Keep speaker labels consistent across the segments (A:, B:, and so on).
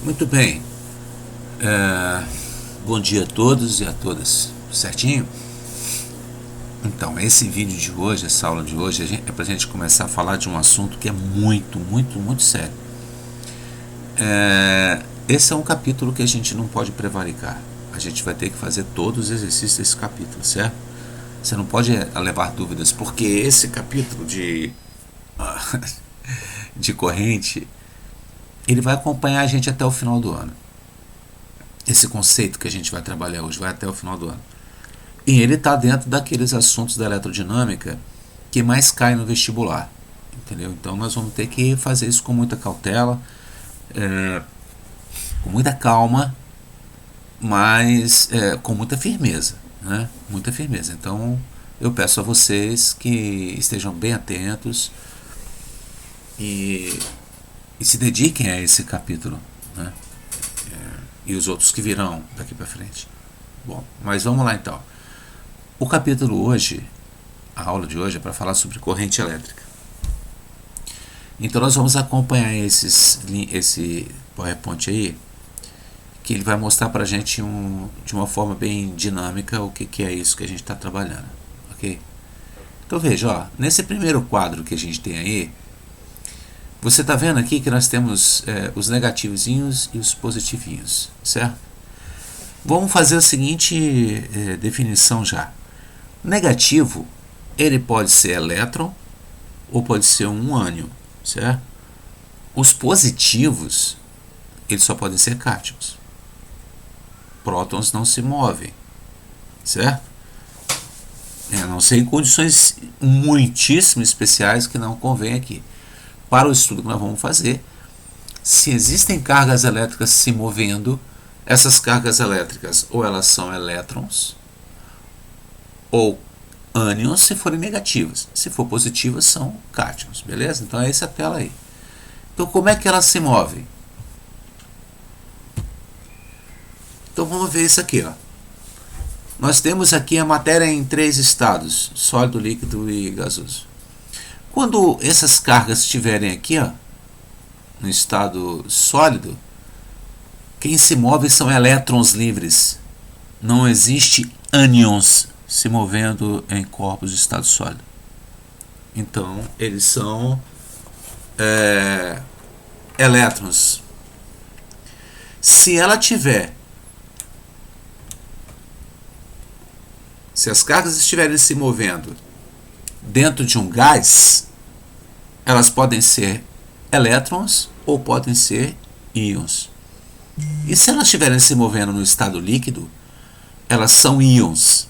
A: Muito bem. Bom dia a todos e a todas. Certinho? Então, esse vídeo de hoje, essa aula de hoje, é para a gente começar a falar de um assunto que é muito sério. Esse é um capítulo que a gente não pode prevaricar. A gente vai ter que fazer todos os exercícios desse capítulo, certo? Você não pode levar dúvidas, porque esse capítulo de corrente, ele vai acompanhar a gente até o final do ano. Esse conceito que a gente vai trabalhar hoje vai até o final do ano. E ele está dentro daqueles assuntos da eletrodinâmica que mais caem no vestibular. Entendeu? Então nós vamos ter que fazer isso com muita cautela, com muita calma, mas com muita firmeza. Né? Muita firmeza. Então eu peço a vocês que estejam bem atentos e se dediquem a esse capítulo. Né? E os outros que virão daqui para frente. Bom, mas vamos lá então. O capítulo hoje, a aula de hoje é para falar sobre corrente elétrica. Então nós vamos acompanhar esse PowerPoint aí, que ele vai mostrar para a gente de uma forma bem dinâmica o que é isso que a gente está trabalhando. Ok? Então veja, ó, nesse primeiro quadro que a gente tem aí, você está vendo aqui que nós temos os negativozinhos e os positivinhos, certo? Vamos fazer a seguinte definição já. Negativo, ele pode ser elétron ou pode ser um ânion, certo? Os positivos, eles só podem ser cátions. Prótons não se movem, certo? A não ser em condições muitíssimo especiais que não convém aqui. Para o estudo que nós vamos fazer, se existem cargas elétricas se movendo, essas cargas elétricas ou elas são elétrons ou ânions se forem negativas. Se for positivas, são cátions, beleza? Então é essa a tela aí. Então como é que elas se movem? Então vamos ver isso aqui, ó. Nós temos aqui a matéria em 3 estados: sólido, líquido e gasoso. Quando essas cargas estiverem aqui, ó, no estado sólido, quem se move são elétrons livres. Não existe ânions se movendo em corpos de estado sólido. Então, eles são elétrons. Se as cargas estiverem se movendo dentro de um gás, elas podem ser elétrons ou podem ser íons. E se elas estiverem se movendo no estado líquido, elas são íons.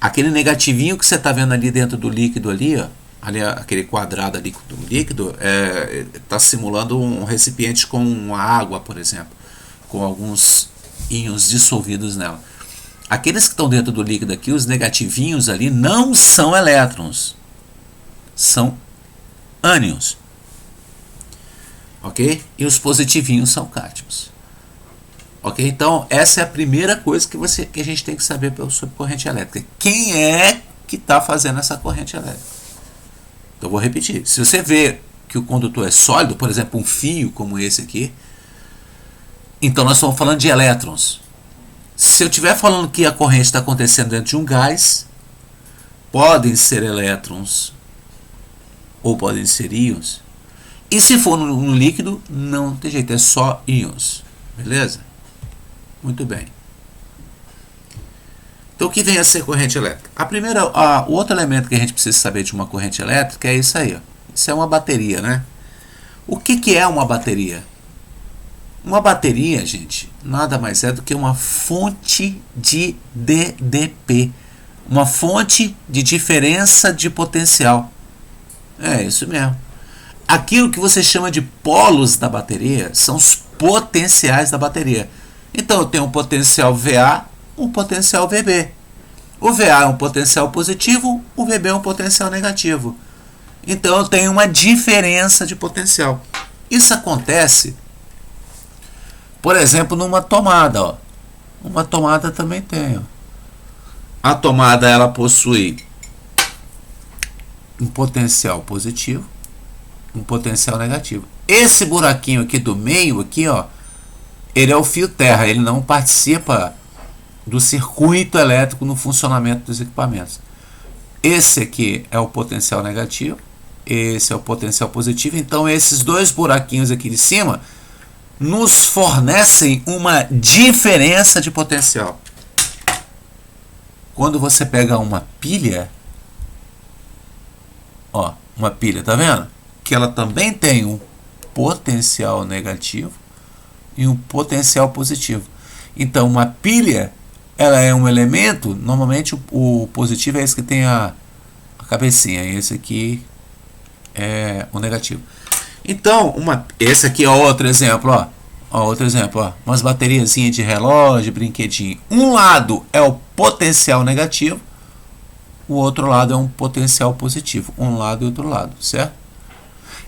A: Aquele negativinho que você está vendo ali dentro do líquido ali, ó, ali aquele quadrado ali do líquido, está simulando um recipiente com água, por exemplo, com alguns íons dissolvidos nela. Aqueles que estão dentro do líquido aqui, os negativinhos ali, não são elétrons, são ânions. Ok? E os positivinhos são cátions. Ok? Então, essa é a primeira coisa que a gente tem que saber sobre corrente elétrica. Quem é que está fazendo essa corrente elétrica? Então, vou repetir. Se você vê que o condutor é sólido, por exemplo, um fio como esse aqui, então nós estamos falando de elétrons. Se eu estiver falando que a corrente está acontecendo dentro de um gás, podem ser elétrons ou podem ser íons. E se for no líquido, não tem jeito, é só íons. Beleza? Muito bem. Então o que vem a ser corrente elétrica? O outro elemento que a gente precisa saber de uma corrente elétrica é isso aí. Ó. Isso é uma bateria, né? O que é uma bateria? Uma bateria, gente, nada mais é do que uma fonte de DDP. Uma fonte de diferença de potencial. É isso mesmo. Aquilo que você chama de polos da bateria são os potenciais da bateria. Então eu tenho um potencial VA, um potencial VB. O VA é um potencial positivo, o VB é um potencial negativo. Então eu tenho uma diferença de potencial. Isso acontece, por exemplo, numa tomada. Ó. Uma tomada também tem. Ó. A tomada ela possui um potencial positivo, um potencial negativo. Esse buraquinho aqui do meio, aqui, ó, Ele é o fio terra, ele não participa do circuito elétrico no funcionamento dos equipamentos. Esse aqui é o potencial negativo, esse é o potencial positivo. Então esses dois buraquinhos aqui de cima nos fornecem uma diferença de potencial. Quando você pega uma pilha, ó, uma pilha, tá vendo? Que ela também tem um potencial negativo e um potencial positivo. Então uma pilha, ela é um elemento, normalmente o positivo é esse que tem a cabecinha, esse aqui é o negativo. Então, esse aqui é outro exemplo, ó. Outro exemplo, ó. Umas bateriazinhas de relógio, brinquedinho. Um lado é o potencial negativo, o outro lado é um potencial positivo. Um lado e outro lado, certo?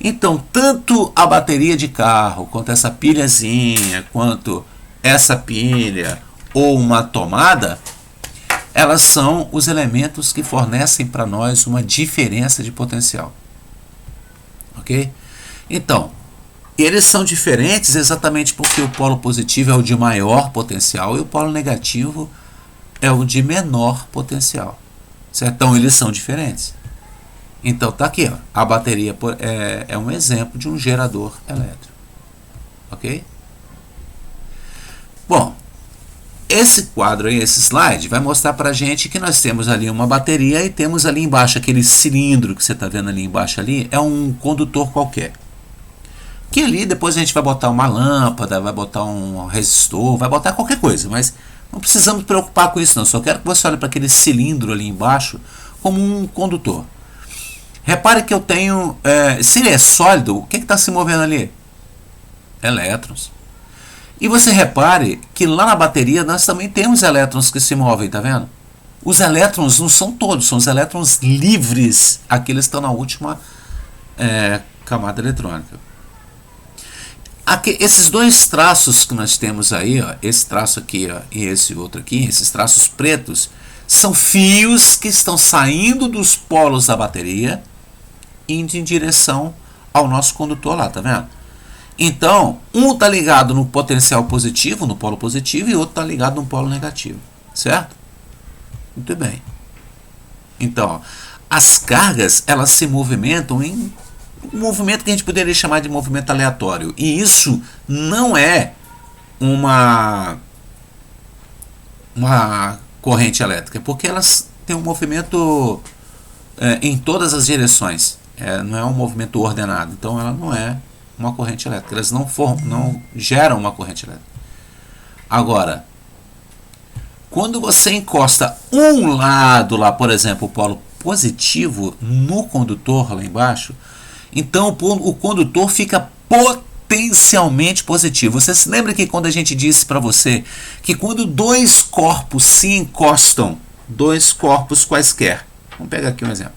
A: Então, tanto a bateria de carro, quanto essa pilhazinha, quanto essa pilha ou uma tomada, elas são os elementos que fornecem para nós uma diferença de potencial. Ok? Então, eles são diferentes exatamente porque o polo positivo é o de maior potencial e o polo negativo é o de menor potencial. Certo? Então, eles são diferentes. Então, tá aqui, ó. A bateria é um exemplo de um gerador elétrico. Ok? Bom, esse quadro aí, esse slide, vai mostrar para a gente que nós temos ali uma bateria e temos ali embaixo, aquele cilindro que você está vendo ali embaixo ali, é um condutor qualquer. Que ali depois a gente vai botar uma lâmpada, vai botar um resistor, vai botar qualquer coisa, mas não precisamos nos preocupar com isso não. Só quero que você olhe para aquele cilindro ali embaixo como um condutor. Repare que eu tenho, se ele é sólido, o que está se movendo ali? Elétrons. E você repare que lá na bateria nós também temos elétrons que se movem, tá vendo? Os elétrons não são todos, são os elétrons livres, aqueles que estão na última camada eletrônica. Aqui, esses dois traços que nós temos aí, ó, esse traço aqui, ó, e esse outro aqui, esses traços pretos, são fios que estão saindo dos polos da bateria, indo em direção ao nosso condutor lá, tá vendo? Então, um está ligado no potencial positivo, no polo positivo, e outro está ligado no polo negativo, certo? Muito bem. Então, ó, as cargas, elas se movimentam em um movimento que a gente poderia chamar de movimento aleatório. E isso não é uma corrente elétrica, porque elas têm um movimento em todas as direções. Não é um movimento ordenado. Então, ela não é uma corrente elétrica. Elas não geram uma corrente elétrica. Agora, quando você encosta um lado lá, por exemplo, o polo positivo no condutor lá embaixo, então o condutor fica potencialmente positivo. Você se lembra que quando a gente disse para você que quando dois corpos se encostam, dois corpos quaisquer, vamos pegar aqui um exemplo,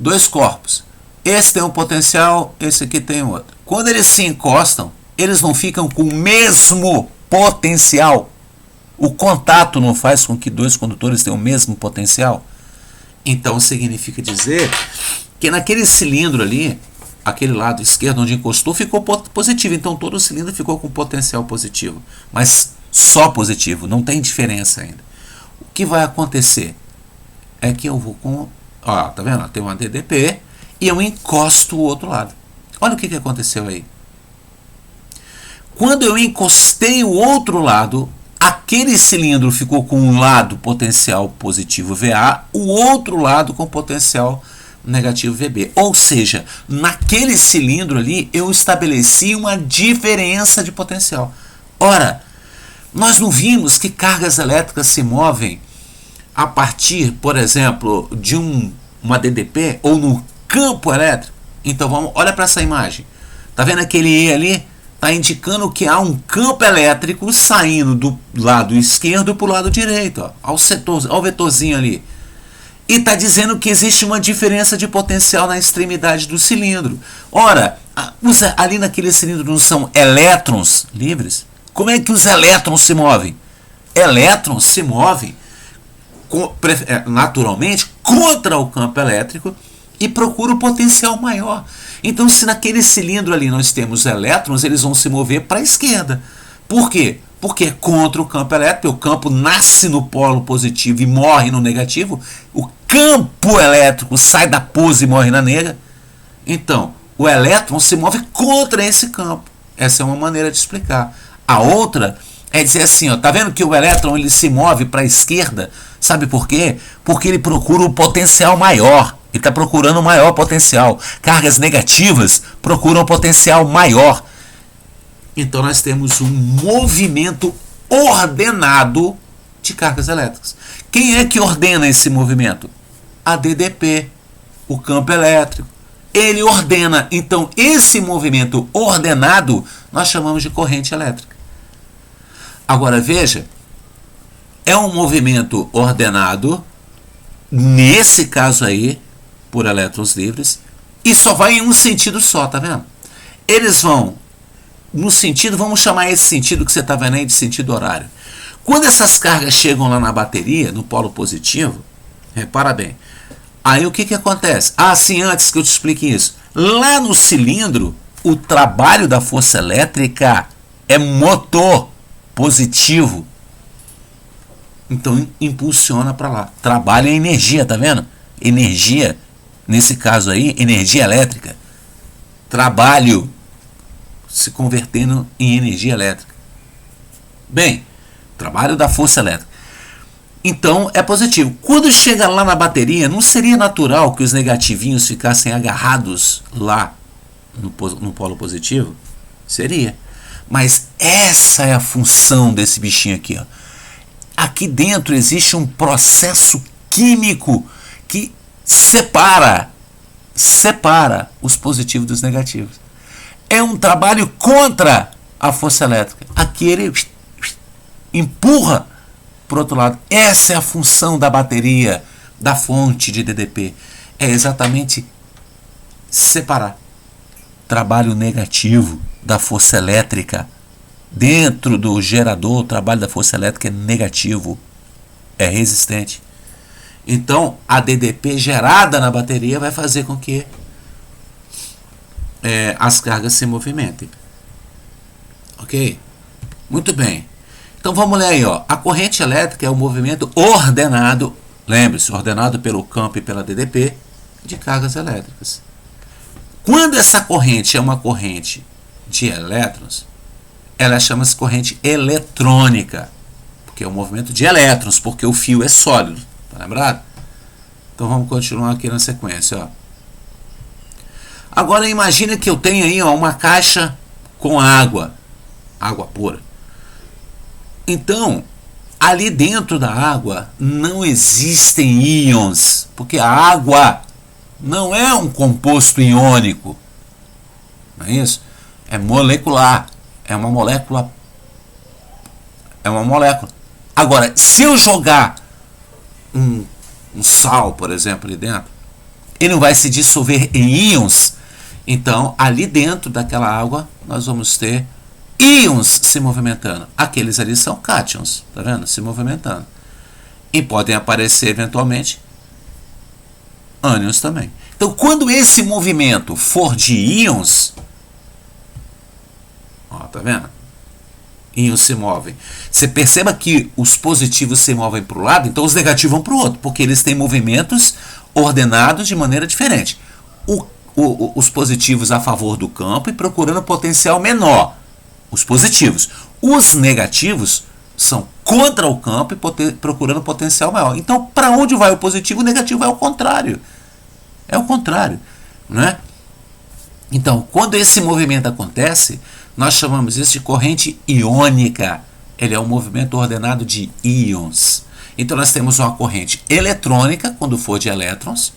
A: dois corpos, esse tem um potencial, esse aqui tem outro. Quando eles se encostam, eles não ficam com o mesmo potencial. O contato não faz com que dois condutores tenham o mesmo potencial. Então significa dizer que naquele cilindro ali, aquele lado esquerdo onde encostou, ficou positivo. Então todo o cilindro ficou com potencial positivo. Mas só positivo, não tem diferença ainda. O que vai acontecer é que eu vou com... Ó, tá vendo? Tem uma DDP e eu encosto o outro lado. Olha o que aconteceu aí. Quando eu encostei o outro lado, aquele cilindro ficou com um lado potencial positivo VA, o outro lado com potencial negativo VB. Ou seja, naquele cilindro ali eu estabeleci uma diferença de potencial. Ora, nós não vimos que cargas elétricas se movem a partir, por exemplo, de uma DDP ou no campo elétrico? Então olha para essa imagem. Tá vendo aquele E ali? Está indicando que há um campo elétrico saindo do lado esquerdo para o lado direito, ó, ao vetorzinho ali. E está dizendo que existe uma diferença de potencial na extremidade do cilindro. Ora, ali naquele cilindro não são elétrons livres? Como é que os elétrons se movem? Elétrons se movem naturalmente contra o campo elétrico e procuram o potencial maior. Então, se naquele cilindro ali nós temos elétrons, eles vão se mover para a esquerda. Por quê? Porque é contra o campo elétrico. O campo nasce no polo positivo e morre no negativo. O campo elétrico sai da pose e morre na nega. Então, o elétron se move contra esse campo. Essa é uma maneira de explicar. A outra é dizer assim, ó, tá vendo que o elétron ele se move para a esquerda? Sabe por quê? Porque ele procura um potencial maior. Ele está procurando um maior potencial. Cargas negativas procuram um potencial maior. Então nós temos um movimento ordenado de cargas elétricas. Quem é que ordena esse movimento? A DDP, o campo elétrico. Ele ordena. Então esse movimento ordenado nós chamamos de corrente elétrica. Agora veja, é um movimento ordenado, nesse caso aí, por elétrons livres, e só vai em um sentido só, tá vendo? Eles vão no sentido, vamos chamar esse sentido que você está vendo aí de sentido horário. Quando essas cargas chegam lá na bateria, no polo positivo, repara bem, aí o que acontece? Ah, sim, antes que eu te explique isso. Lá no cilindro, o trabalho da força elétrica é motor positivo. Então impulsiona para lá. Trabalha a energia, tá vendo? Energia, nesse caso aí, energia elétrica. Trabalho se convertendo em energia elétrica. Bem, trabalho da força elétrica. Então é positivo. Quando chega lá na bateria, não seria natural que os negativinhos ficassem agarrados lá no polo positivo? Seria. Mas essa é a função desse bichinho aqui, ó. Aqui dentro existe um processo químico que separa os positivos dos negativos. É um trabalho contra a força elétrica. Aqui ele empurra para o outro lado. Essa é a função da bateria, da fonte de DDP. É exatamente separar. Trabalho negativo da força elétrica. Dentro do gerador, o trabalho da força elétrica é negativo. É resistente. Então, a DDP gerada na bateria vai fazer com que as cargas se movimentem. Ok? Muito bem. Então vamos ler aí, ó. A corrente elétrica é o movimento ordenado, lembre-se, ordenado pelo campo e pela DDP, de cargas elétricas. Quando essa corrente é uma corrente de elétrons, ela chama-se corrente eletrônica, porque é um movimento de elétrons, porque o fio é sólido. Tá lembrado? Então vamos continuar aqui na sequência, ó. Agora imagine que eu tenho aí, ó, uma caixa com água pura. Então, ali dentro da água não existem íons, porque a água não é um composto iônico. Não é isso? É molecular. É uma molécula. Agora, se eu jogar um sal, por exemplo, ali dentro, ele não vai se dissolver em íons. Então, ali dentro daquela água, nós vamos ter íons se movimentando. Aqueles ali são cátions, tá vendo? Se movimentando. E podem aparecer, eventualmente, ânions também. Então, quando esse movimento for de íons, ó, tá vendo? Íons se movem. Você perceba que os positivos se movem para o lado, então os negativos vão para o outro, porque eles têm movimentos ordenados de maneira diferente. Os positivos a favor do campo e procurando potencial menor. Os positivos. Os negativos são contra o campo e procurando potencial maior. Então, para onde vai o positivo, o negativo vai ao contrário. É o contrário, né? Então, quando esse movimento acontece, nós chamamos isso de corrente iônica. Ele é um movimento ordenado de íons. Então, nós temos uma corrente eletrônica, quando for de elétrons.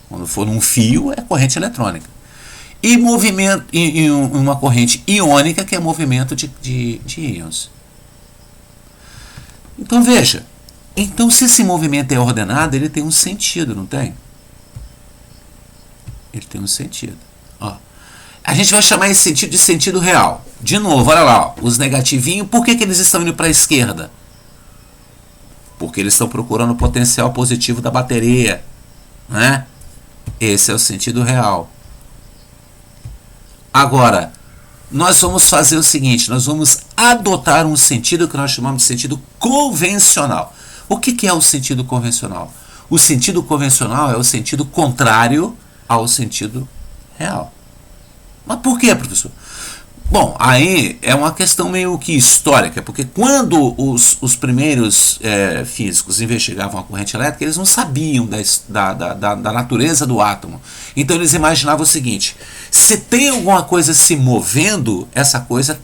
A: Quando for num fio, é corrente eletrônica. E movimento e uma corrente iônica, que é movimento de íons. Então veja, então se esse movimento é ordenado, ele tem um sentido, não tem? Ele tem um sentido. Ó, a gente vai chamar esse sentido de sentido real. De novo, olha lá, ó, os negativinhos, por que eles estão indo para a esquerda? Porque eles estão procurando o potencial positivo da bateria, né? Esse é o sentido real. Agora, nós vamos fazer o seguinte, nós vamos adotar um sentido que nós chamamos de sentido convencional. O que é o sentido convencional? O sentido convencional é o sentido contrário ao sentido real. Mas por quê, professor? Bom, aí é uma questão meio que histórica, porque quando os primeiros físicos investigavam a corrente elétrica, eles não sabiam da natureza do átomo. Então eles imaginavam o seguinte: se tem alguma coisa se movendo, essa coisa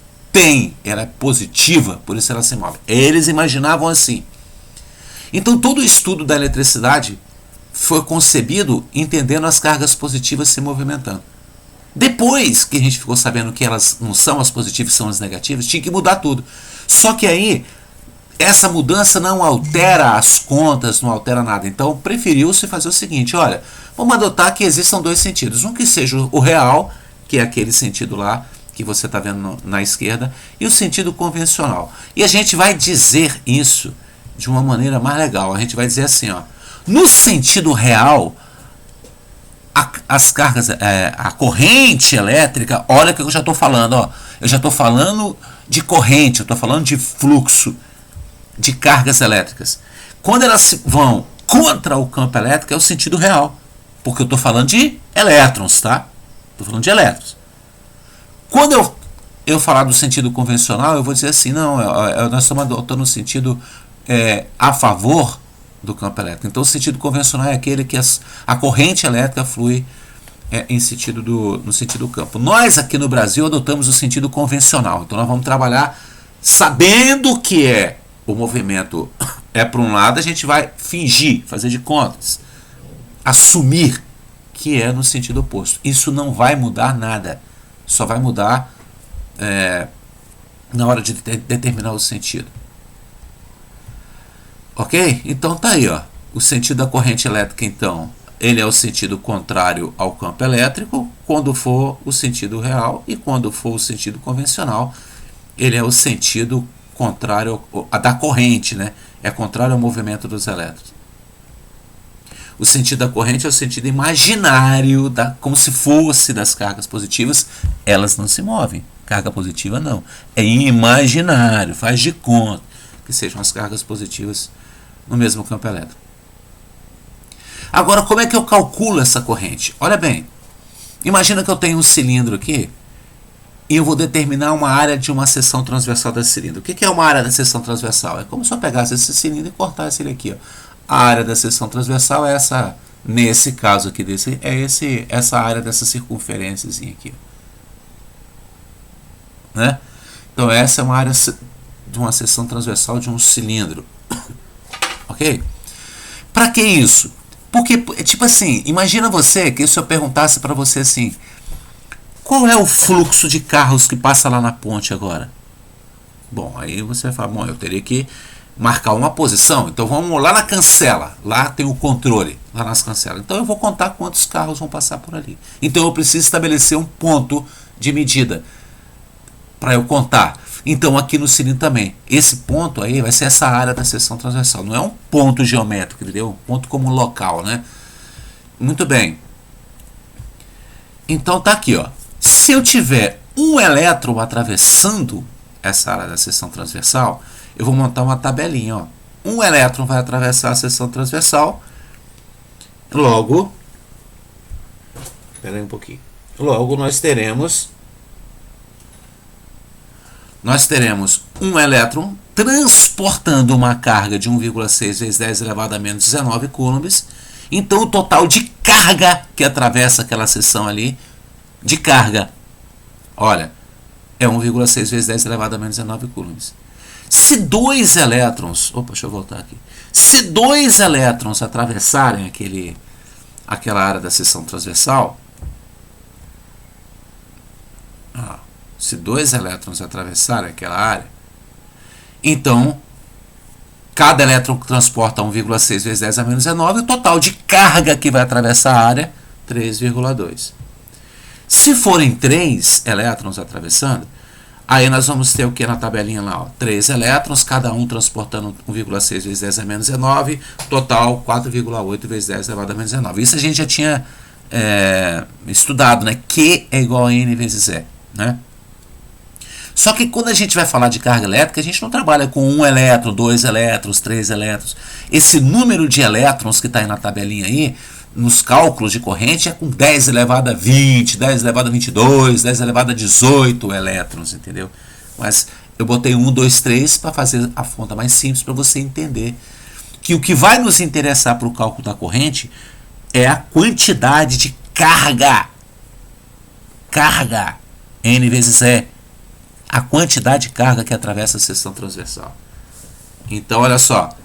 A: ela é positiva, por isso ela se move. Eles imaginavam assim. Então todo o estudo da eletricidade foi concebido entendendo as cargas positivas se movimentando. Depois que a gente ficou sabendo que elas não são as positivas, são as negativas, tinha que mudar tudo. Só que aí, essa mudança não altera as contas, não altera nada. Então, preferiu-se fazer o seguinte: olha, vamos adotar que existam dois sentidos. Um que seja o real, que é aquele sentido lá que você está vendo na esquerda, e o sentido convencional. E a gente vai dizer isso de uma maneira mais legal. A gente vai dizer assim, ó, no sentido real, as cargas, a corrente elétrica, olha o que eu já estou falando, ó, eu já estou falando de corrente, eu estou falando de fluxo de cargas elétricas. Quando elas vão contra o campo elétrico, é o sentido real, porque eu estou falando de elétrons, tá? Estou falando de elétrons. Quando eu falar do sentido convencional, eu vou dizer assim, não, nós estamos adotando um sentido a favor do campo elétrico. Então o sentido convencional é aquele que a corrente elétrica flui no sentido do campo. Nós aqui no Brasil adotamos o sentido convencional. Então nós vamos trabalhar sabendo que o movimento para um lado, a gente vai fingir, fazer de contas, assumir que é no sentido oposto. Isso não vai mudar nada. Só vai mudar na hora de determinar o sentido. Ok? Então tá aí, ó. O sentido da corrente elétrica, então, ele é o sentido contrário ao campo elétrico, quando for o sentido real, e quando for o sentido convencional, ele é o sentido contrário da corrente, né? É contrário ao movimento dos elétrons. O sentido da corrente é o sentido imaginário, como se fosse das cargas positivas, elas não se movem. Carga positiva não. É imaginário, faz de conta que sejam as cargas positivas no mesmo campo elétrico. Agora, como é que eu calculo essa corrente? Olha bem, imagina que eu tenho um cilindro aqui e eu vou determinar uma área de uma seção transversal desse cilindro. O que é uma área da seção transversal? É como se eu pegasse esse cilindro e cortasse ele aqui, ó. A área da seção transversal é essa, nesse caso aqui, essa área dessa circunferênciazinha aqui, né? Então essa é uma área de uma seção transversal de um cilindro. Ok? Para que isso? Porque, tipo assim, imagina você que se eu perguntasse para você assim, qual é o fluxo de carros que passa lá na ponte agora? Bom, aí você vai falar, bom, eu teria que marcar uma posição, então vamos lá na cancela, lá tem o controle, lá nas cancelas. Então eu vou contar quantos carros vão passar por ali. Então eu preciso estabelecer um ponto de medida para eu contar. Então aqui no cilindro também, esse ponto aí vai ser essa área da seção transversal. Não é um ponto geométrico, entendeu? Um ponto como local, né? Muito bem. Então tá aqui, ó. Se eu tiver um elétron atravessando essa área da seção transversal, eu vou montar uma tabelinha, ó. Um elétron vai atravessar a seção transversal. Logo, espera aí um pouquinho. Logo nós teremos um elétron transportando uma carga de 1,6 vezes 10 elevado a menos 19 coulombs. Então o total de carga que atravessa aquela seção ali, de carga, olha, é 1,6 vezes 10 elevado a menos 19 coulombs. Se dois elétrons, deixa eu voltar aqui. Se dois elétrons atravessarem aquela área da seção transversal, se dois elétrons atravessarem aquela área, então cada elétron transporta 1,6 vezes 10 a menos 19, o total de carga que vai atravessar a área, 3,2. Se forem 3 elétrons atravessando, aí nós vamos ter o que na tabelinha lá? Ó, 3 elétrons, cada um transportando 1,6 vezes 10 a menos 19, total 4,8 vezes 10 elevado a menos 19. Isso a gente já tinha estudado, né? Q é igual a N vezes E, né? Só que quando a gente vai falar de carga elétrica, a gente não trabalha com 1 elétron, 2 elétrons, 3 elétrons. Esse número de elétrons que está aí na tabelinha aí, nos cálculos de corrente, é com 10 elevado a 20, 10 elevado a 22, 10 elevado a 18 elétrons, entendeu? Mas eu botei 1, 2, 3 para fazer a conta mais simples para você entender que o que vai nos interessar para o cálculo da corrente é a quantidade de carga. Carga, N vezes E. A quantidade de carga que atravessa a seção transversal. Então, olha só.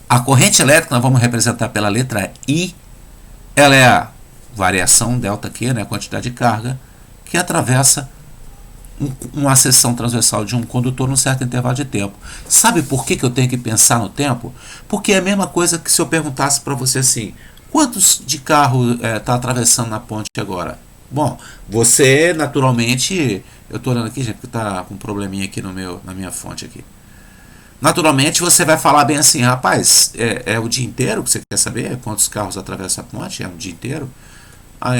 A: A corrente elétrica nós vamos representar pela letra I. Ela é a variação ΔQ, né, a quantidade de carga, que atravessa uma seção transversal de um condutor num certo intervalo de tempo. Sabe por que eu tenho que pensar no tempo? Porque é a mesma coisa que se eu perguntasse para você assim, quantos de carro está atravessando na ponte agora? Bom, você naturalmente, eu estou olhando aqui, gente, porque está com um probleminha aqui na minha fonte aqui. Naturalmente você vai falar bem assim, rapaz, é o dia inteiro que você quer saber quantos carros atravessam a ponte? É um dia inteiro?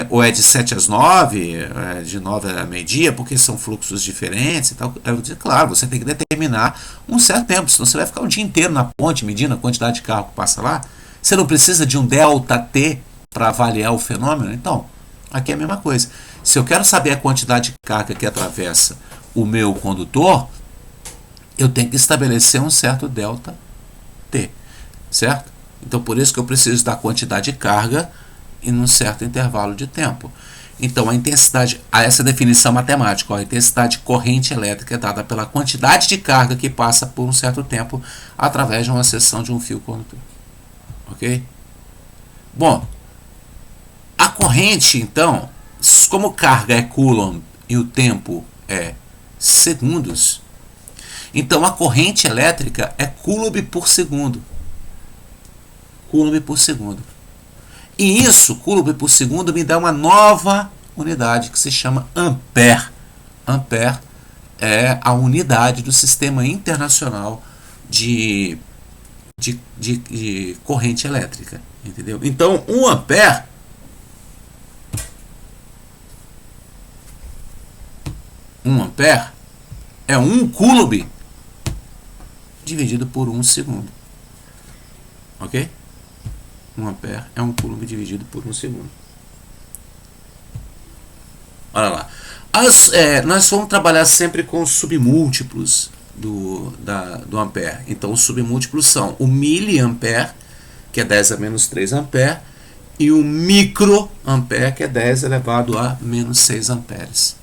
A: Ou é de 7 às 9, de 9 a meio-dia, porque são fluxos diferentes e tal. Claro, você tem que determinar um certo tempo, senão você vai ficar o dia inteiro na ponte medindo a quantidade de carro que passa lá. Você não precisa de um ΔT para avaliar o fenômeno? Então, aqui é a mesma coisa. Se eu quero saber a quantidade de carga que atravessa o meu condutor, eu tenho que estabelecer um certo ΔT, certo? Então, por isso que eu preciso da quantidade de carga em um certo intervalo de tempo. Então, a intensidade, essa definição matemática, a intensidade de corrente elétrica é dada pela quantidade de carga que passa por um certo tempo através de uma seção de um fio condutor. Ok? Bom, a corrente, então, como carga é Coulomb e o tempo é segundos, então a corrente elétrica é Coulomb por segundo. Coulomb por segundo. E isso, Coulomb por segundo, me dá uma nova unidade que se chama Ampere. Ampere é a unidade do Sistema Internacional de corrente elétrica. Entendeu? Então, 1 ampere é 1 Coulomb dividido por 1 segundo. Ok? 1 ampere é 1 Coulomb dividido por 1 segundo. Olha lá. Nós vamos trabalhar sempre com os submúltiplos do ampere. Então, os submúltiplos são o miliampere, que é 10 a menos 3 ampere, e o microampere, que é 10 elevado a menos 6 amperes.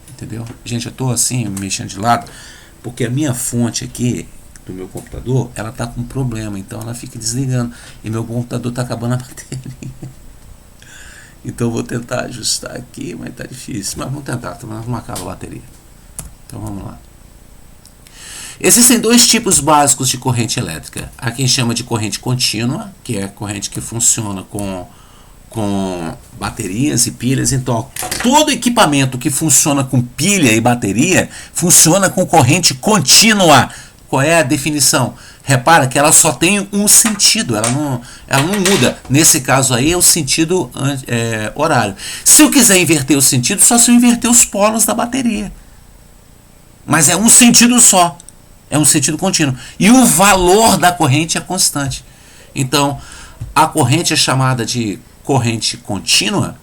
A: Entendeu? Gente, eu estou assim, mexendo de lado, porque a minha fonte aqui do meu computador, ela está com um problema, então ela fica desligando, e meu computador está acabando a bateria. Então eu vou tentar ajustar aqui, mas está difícil. Mas vamos tentar, não acaba a bateria. Então vamos lá. Existem dois tipos básicos de corrente elétrica. Há quem chama de corrente contínua, que é a corrente que funciona com baterias e pilhas. Então, ó, todo equipamento que funciona com pilha e bateria funciona com corrente contínua. Qual é a definição? Repara que ela só tem um sentido, ela não muda. Nesse caso aí é o sentido horário. Se eu quiser inverter o sentido, só se eu inverter os polos da bateria. Mas é um sentido só. É um sentido contínuo. E o valor da corrente é constante. Então, a corrente é chamada de corrente contínua,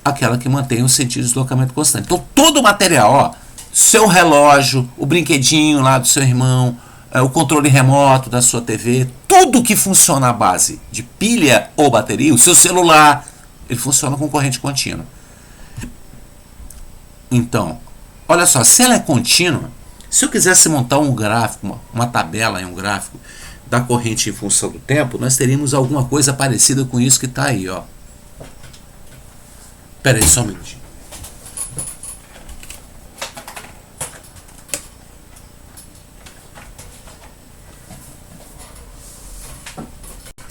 A: aquela que mantém o sentido de deslocamento constante. Então, todo o material, ó, seu relógio, o brinquedinho lá do seu irmão, o controle remoto da sua TV, tudo que funciona à base de pilha ou bateria, o seu celular, ele funciona com corrente contínua. Então, olha só, se ela é contínua, se eu quisesse montar um gráfico, uma tabela em um gráfico da corrente em função do tempo, nós teríamos alguma coisa parecida com isso que está aí, ó. Espera aí só um minutinho.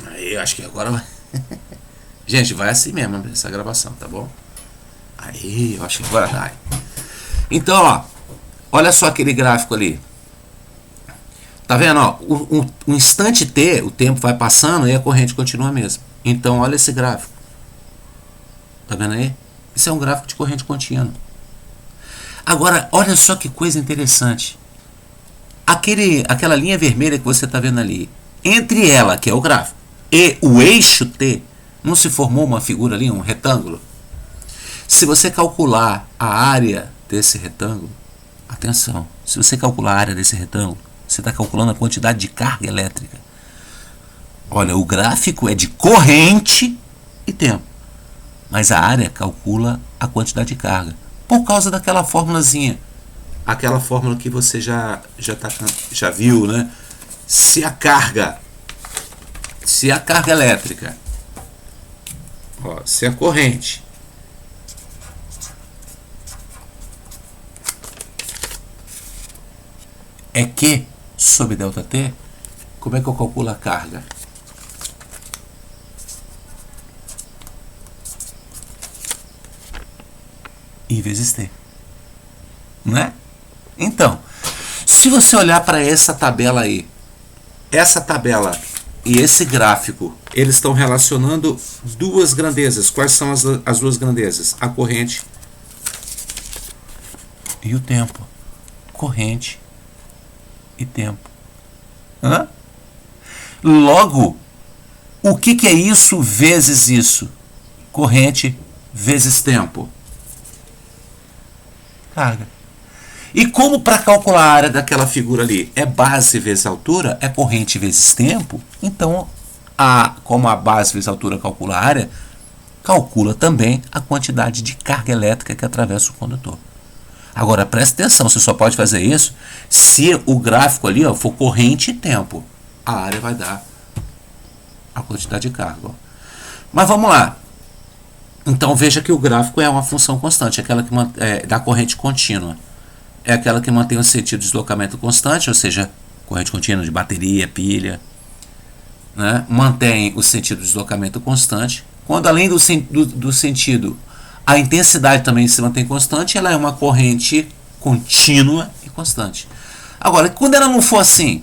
A: Aí, eu acho que agora vai. Gente, vai assim mesmo essa gravação, tá bom? Aí, eu acho que agora vai. Então, ó, olha só aquele gráfico ali. Tá vendo? Ó, o instante T, o tempo vai passando e a corrente continua a mesma. Então, olha esse gráfico. Tá vendo aí? Isso é um gráfico de corrente contínua. Agora, olha só que coisa interessante. Aquela linha vermelha que você está vendo ali, entre ela, que é o gráfico, e o eixo T, não se formou uma figura ali, um retângulo? Se você calcular a área desse retângulo, atenção, se você calcular a área desse retângulo, você está calculando a quantidade de carga elétrica. Olha, o gráfico é de corrente e tempo, mas a área calcula a quantidade de carga, por causa daquela formulazinha. Aquela fórmula que você já viu, né? Se a carga elétrica, se a corrente é Q sobre delta T, como é que eu calculo a carga? I vezes T, né? Então, se você olhar para essa tabela aí, essa tabela e esse gráfico, eles estão relacionando duas grandezas. Quais são as duas grandezas? A corrente e o tempo. Corrente e tempo. Hã? Logo, o que é isso vezes isso? Corrente vezes tempo. Carga. E como para calcular a área daquela figura ali é base vezes altura, é corrente vezes tempo, então, como a base vezes altura calcula a área, calcula também a quantidade de carga elétrica que atravessa o condutor. Agora, preste atenção, você só pode fazer isso se o gráfico ali for corrente e tempo. A área vai dar a quantidade de carga. Mas vamos lá. Então, veja que o gráfico é uma função constante, aquela que da corrente contínua. É aquela que mantém o sentido de deslocamento constante, ou seja, corrente contínua de bateria, pilha, né? Mantém o sentido de deslocamento constante. Quando além do sentido, a intensidade também se mantém constante, ela é uma corrente contínua e constante. Agora, quando ela não for assim,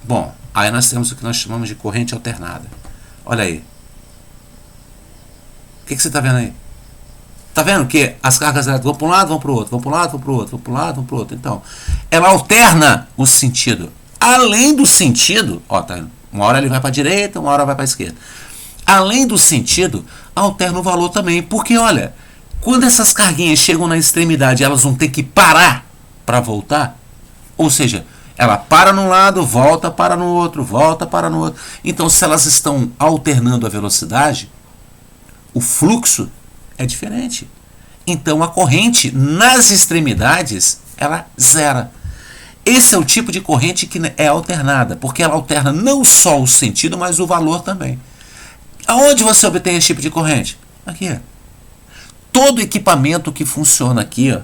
A: bom, aí nós temos o que nós chamamos de corrente alternada. Olha aí. O que você está vendo aí? Está vendo que as cargas elétricas vão para um lado, vão para o outro, vão para um lado, vão para o outro, vão para um lado, vão para o outro. Então, ela alterna o sentido. Além do sentido, tá vendo? Uma hora ele vai para a direita, uma hora vai para a esquerda. Além do sentido, alterna o valor também. Porque, olha, quando essas carguinhas chegam na extremidade, elas vão ter que parar para voltar. Ou seja, ela para num lado, volta para no outro, volta para no outro. Então, se elas estão alternando a velocidade, o fluxo é diferente. Então a corrente nas extremidades ela zera. Esse é o tipo de corrente que é alternada, porque ela alterna não só o sentido, mas o valor também. Aonde você obtém esse tipo de corrente? Aqui. Todo equipamento que funciona aqui,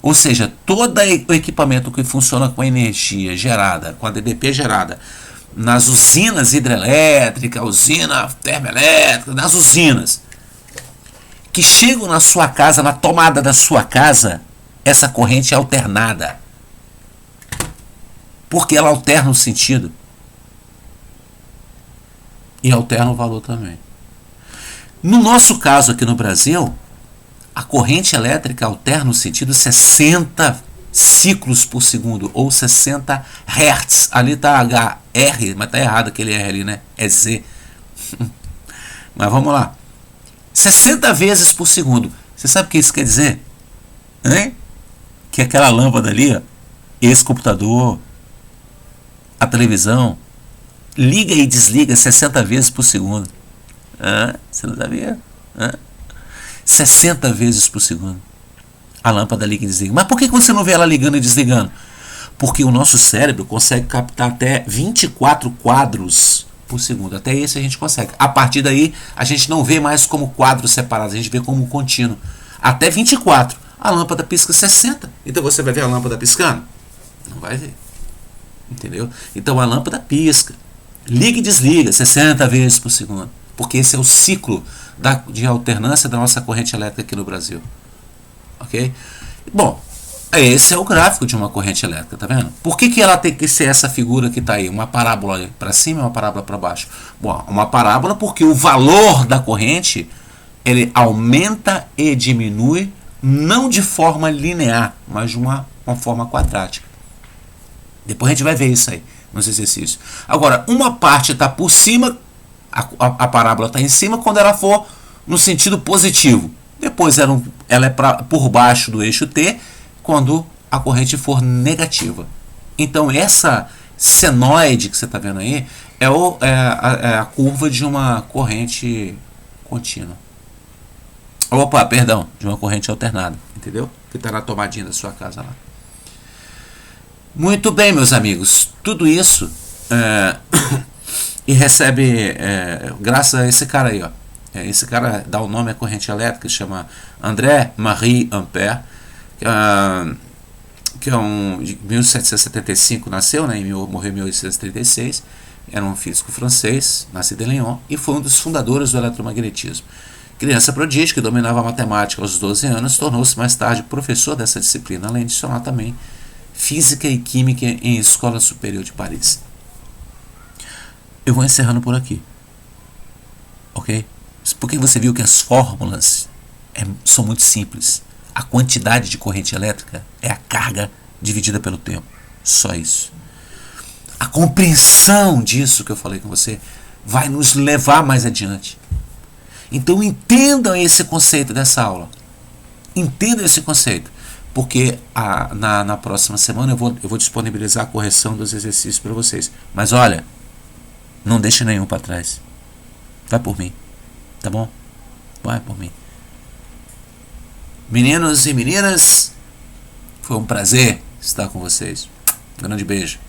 A: ou seja, todo o equipamento que funciona com energia gerada, com a DDP gerada nas usinas hidrelétricas, usina termoelétrica, nas usinas que chegam na sua casa, na tomada da sua casa, essa corrente é alternada. Porque ela alterna o sentido. E alterna o valor também. No nosso caso aqui no Brasil, a corrente elétrica alterna o sentido 60 ciclos por segundo, ou 60 Hz. Ali está HR, mas está errado aquele R ali, né? É Z. Mas vamos lá. 60 vezes por segundo. Você sabe o que isso quer dizer? Hein? Que aquela lâmpada ali, esse computador, a televisão, liga e desliga 60 vezes por segundo. Você não sabia? 60 vezes por segundo. A lâmpada liga e desliga. Mas por que você não vê ela ligando e desligando? Porque o nosso cérebro consegue captar até 24 quadros por segundo. Até esse a gente consegue. A partir daí, a gente não vê mais como quadros separados, a gente vê como contínuo. Até 24. A lâmpada pisca 60. Então você vai ver a lâmpada piscando? Não vai ver. Entendeu? Então a lâmpada pisca. Liga e desliga 60 vezes por segundo. Porque esse é o ciclo de alternância da nossa corrente elétrica aqui no Brasil. Ok? Bom, esse é o gráfico de uma corrente elétrica, tá vendo? Por que ela tem que ser essa figura que está aí? Uma parábola para cima e uma parábola para baixo? Bom, uma parábola porque o valor da corrente ele aumenta e diminui não de forma linear, mas de uma forma quadrática. Depois a gente vai ver isso aí nos exercícios. Agora, uma parte está por cima, a parábola está em cima quando ela for no sentido positivo. Depois ela é por baixo do eixo T quando a corrente for negativa. Então essa senoide que você está vendo aí é a curva de uma corrente contínua. Opa, perdão, de uma corrente alternada, entendeu? Que está na tomadinha da sua casa lá. Muito bem, meus amigos, tudo isso e recebe, graças a esse cara aí, ó. Esse cara dá o nome à corrente elétrica, chama André-Marie Ampère, que é um de 1775 nasceu, né, morreu em 1836, era um físico francês, nascido em Lyon, e foi um dos fundadores do eletromagnetismo. Criança prodígio que dominava a matemática aos 12 anos, tornou-se mais tarde professor dessa disciplina, além de ensinar também física e química em Escola Superior de Paris. Eu vou encerrando por aqui, ok? Porque você viu que as fórmulas são muito simples. A quantidade de corrente elétrica é a carga dividida pelo tempo. Só isso. A compreensão disso que eu falei com você vai nos levar mais adiante. Então entendam esse conceito dessa aula. Entendam esse conceito. Porque na próxima semana eu vou disponibilizar a correção dos exercícios para vocês. Mas olha, não deixe nenhum para trás. Vai por mim. Tá bom? Vai por mim. Meninos e meninas, foi um prazer estar com vocês. Um grande beijo.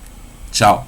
A: Tchau.